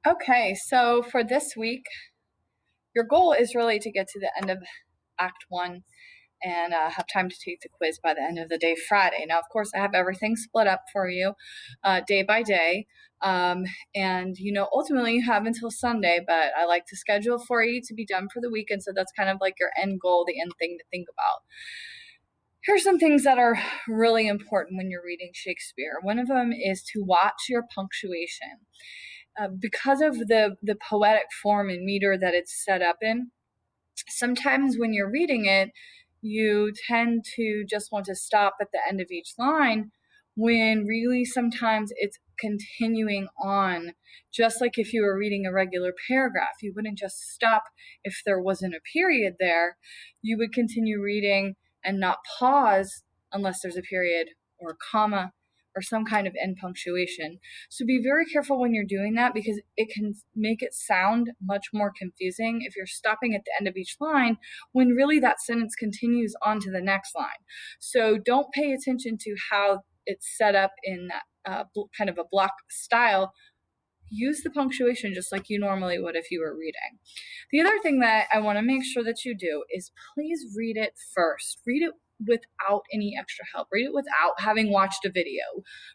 Okay, so for this week, your goal is really to get to the end of Act 1 and have time to take the quiz by the end of the day Friday. Now, of course, I have everything split up for you day by day. And, ultimately you have until Sunday, but I like to schedule for you to be done for the weekend. So that's kind of like your end goal, the end thing to think about. Here's some things that are really important when you're reading Shakespeare. One of them is to watch your punctuation. Because of the poetic form and meter that it's set up in, sometimes when you're reading it, you tend to just want to stop at the end of each line when really sometimes it's continuing on. Just like if you were reading a regular paragraph, you wouldn't just stop if there wasn't a period there. You would continue reading and not pause unless there's a period or a comma or some kind of end punctuation. So be very careful when you're doing that because it can make it sound much more confusing if you're stopping at the end of each line when really that sentence continues on to the next line. So don't pay attention to how it's set up in that kind of a block style. Use the punctuation just like you normally would if you were reading. The other thing that I want to make sure that you do is please read it first. Read it without any extra help. Read it without having watched a video.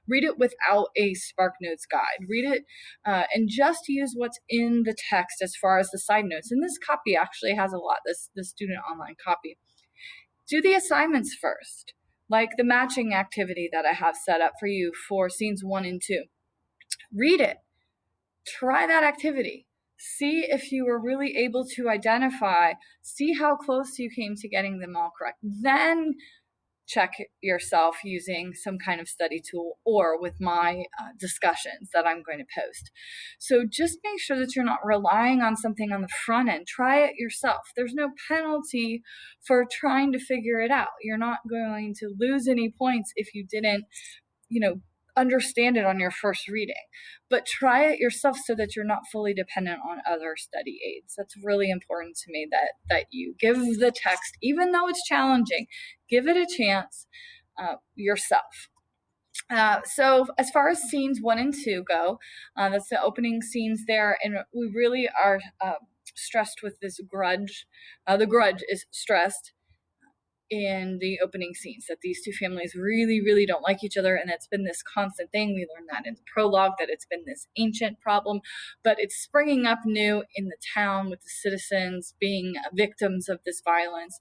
Read it without a SparkNotes guide. Read it and just use what's in the text as far as the side notes. And this copy actually has a lot, this student online copy. Do the assignments first, like the matching activity that I have set up for you for scenes 1 and 2. Read it. Try that activity. See if you were really able to identify, see how close you came to getting them all correct. Then check yourself using some kind of study tool or with my discussions that I'm going to post. So just make sure that you're not relying on something on the front end. Try it yourself. There's no penalty for trying to figure it out. You're not going to lose any points if you didn't, understand it on your first reading, but try it yourself so that you're not fully dependent on other study aids. That's really important to me that you give the text, even though it's challenging, give it a chance yourself. So as far as scenes 1 and 2 go, that's the opening scenes there, and we really are stressed with this grudge. The grudge is stressed in the opening scenes that these two families really, really don't like each other, and it's been this constant thing. We learned that in the prologue, that it's been this ancient problem, but it's springing up new in the town with the citizens being victims of this violence.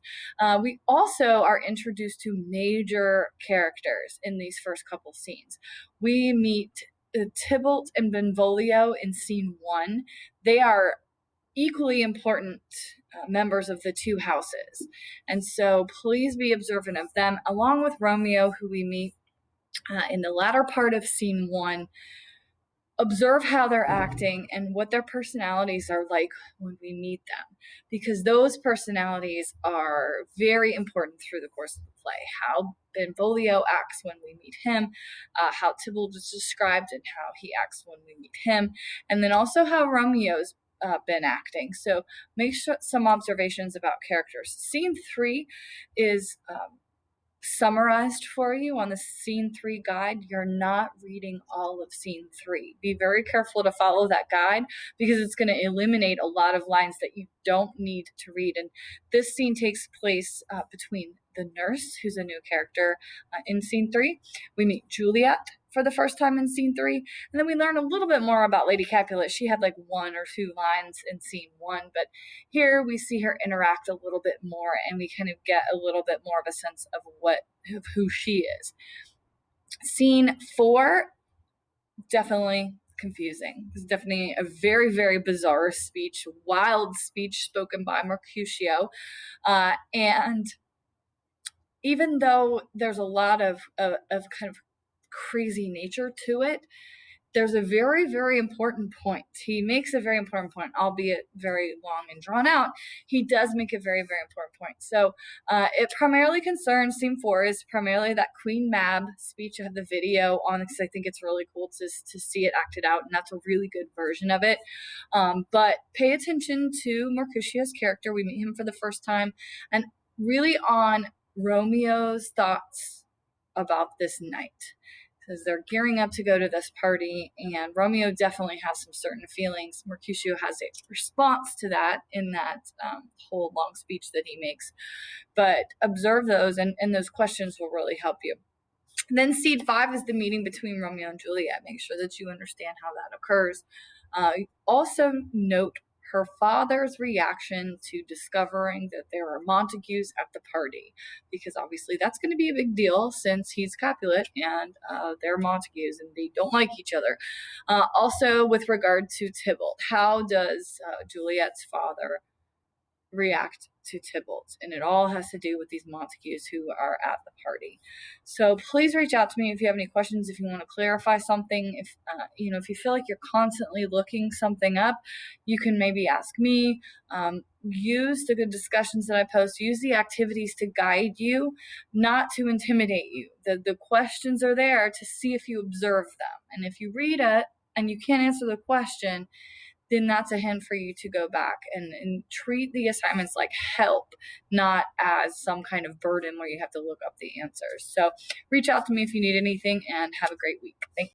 We also are introduced to major characters in these first couple scenes. We meet Tybalt and Benvolio in scene 1. They are equally important members of the two houses. And so please be observant of them, along with Romeo, who we meet in the latter part of scene 1. Observe how they're acting and what their personalities are like when we meet them, because those personalities are very important through the course of the play. How Benvolio acts when we meet him, how Tybalt is described and how he acts when we meet him, and then also how Romeo's been acting. So make sure some observations about characters. Scene 3 is summarized for you on the scene 3 guide. You're not reading all of scene 3. Be very careful to follow that guide because it's going to eliminate a lot of lines that you don't need to read. And this scene takes place between the nurse, who's a new character in scene 3. We meet Juliet for the first time in scene 3, and then we learn a little bit more about Lady Capulet. She had like 1 or 2 lines in scene 1, but here we see her interact a little bit more, and we kind of get a little bit more of a sense of who she is. Scene 4, definitely confusing. It's definitely a very, very bizarre speech, wild speech spoken by Mercutio, and even though there's a lot of kind of crazy nature to it, there's a very, very important point. He makes a very important point, albeit very long and drawn out. He does make a very, very important point. So it primarily concerns, scene 4 is primarily that Queen Mab speech. I have the video on because I think it's really cool to see it acted out, and that's a really good version of it. But pay attention to Mercutio's character. We meet him for the first time, and really on Romeo's thoughts about this night. because they're gearing up to go to this party, and Romeo definitely has some certain feelings. Mercutio has a response to that in that whole long speech that he makes. But observe those, and those questions will really help you. Then seed 5 is the meeting between Romeo and Juliet. Make sure that you understand how that occurs. Also note her father's reaction to discovering that there are Montagues at the party, because obviously that's going to be a big deal since he's Capulet and they're Montagues and they don't like each other. Also, with regard to Tybalt, how does Juliet's father react to Tybalt? And it all has to do with these Montagues who are at the party. So please reach out to me if you have any questions, if you want to clarify something, if if you feel like you're constantly looking something up, you can maybe ask me. Use the good discussions that I post, use the activities to guide you, not to intimidate you. The questions are there to see if you observe them, and if you read it and you can't answer the question, then that's a hint for you to go back and treat the assignments like help, not as some kind of burden where you have to look up the answers. So reach out to me if you need anything, and have a great week. Thanks.